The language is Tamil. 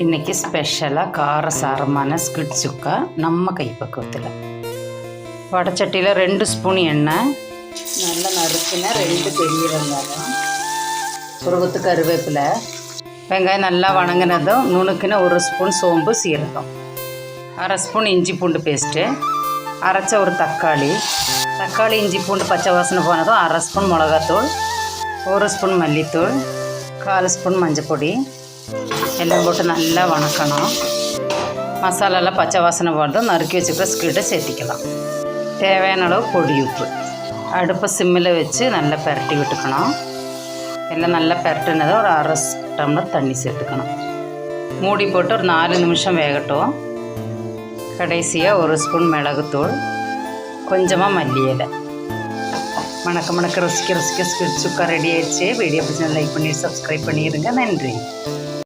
இன்றைக்கி ஸ்பெஷலாக காரசாரமான ஸ்குவிட் சுக்கா நம்ம கைப்பக்குவத்தில். வடைச்சட்டியில் 2 ஸ்பூன் எண்ணெய், நல்லா நறுக்கின 2 பெரிய வெங்காயம், ஒரு கொத்து கருவேப்பிலை, வெங்காயம் நல்லா வணங்கினதும் நுணுக்கின 1 ஸ்பூன் சோம்பு சீரகம், 1/2 ஸ்பூன் இஞ்சி பூண்டு பேஸ்ட்டு, அரைச்ச ஒரு தக்காளி, இஞ்சி பூண்டு பச்சை வாசனை போனதும் 1/2 ஸ்பூன் மிளகாத்தூள், 1 ஸ்பூன் மல்லித்தூள், 1/4 ஸ்பூன் மஞ்சப்பொடி எல்லாம் போட்டு நல்லா வணக்கணும். மசாலாலாம் பச்சை வாசனை போகிறதும் நறுக்கி வச்சுக்கிற ஸ்குவிட்டை சேர்த்திக்கலாம். தேவையான அளவு பொடி உப்பு. அடுப்பை சிம்மில் வச்சு நல்லா பெரட்டி விட்டுக்கணும். எல்லாம் நல்லா பெரட்டினதை ஒரு 1/2 டம்ளர் தண்ணி சேர்த்துக்கணும். மூடி போட்டு ஒரு 4 நிமிஷம் வேகட்டும். கடைசியாக 1 ஸ்பூன் மிளகுத்தூள், கொஞ்சமாக மல்லி இலை. மணக்க ருசிக்க ஸ்குவிட் சுக்கா ரெடி ஆயிடுச்சு. வீடியோ பிடிச்சி லைக் பண்ணி சப்ஸ்கிரைப் பண்ணிடுங்க. நன்றி.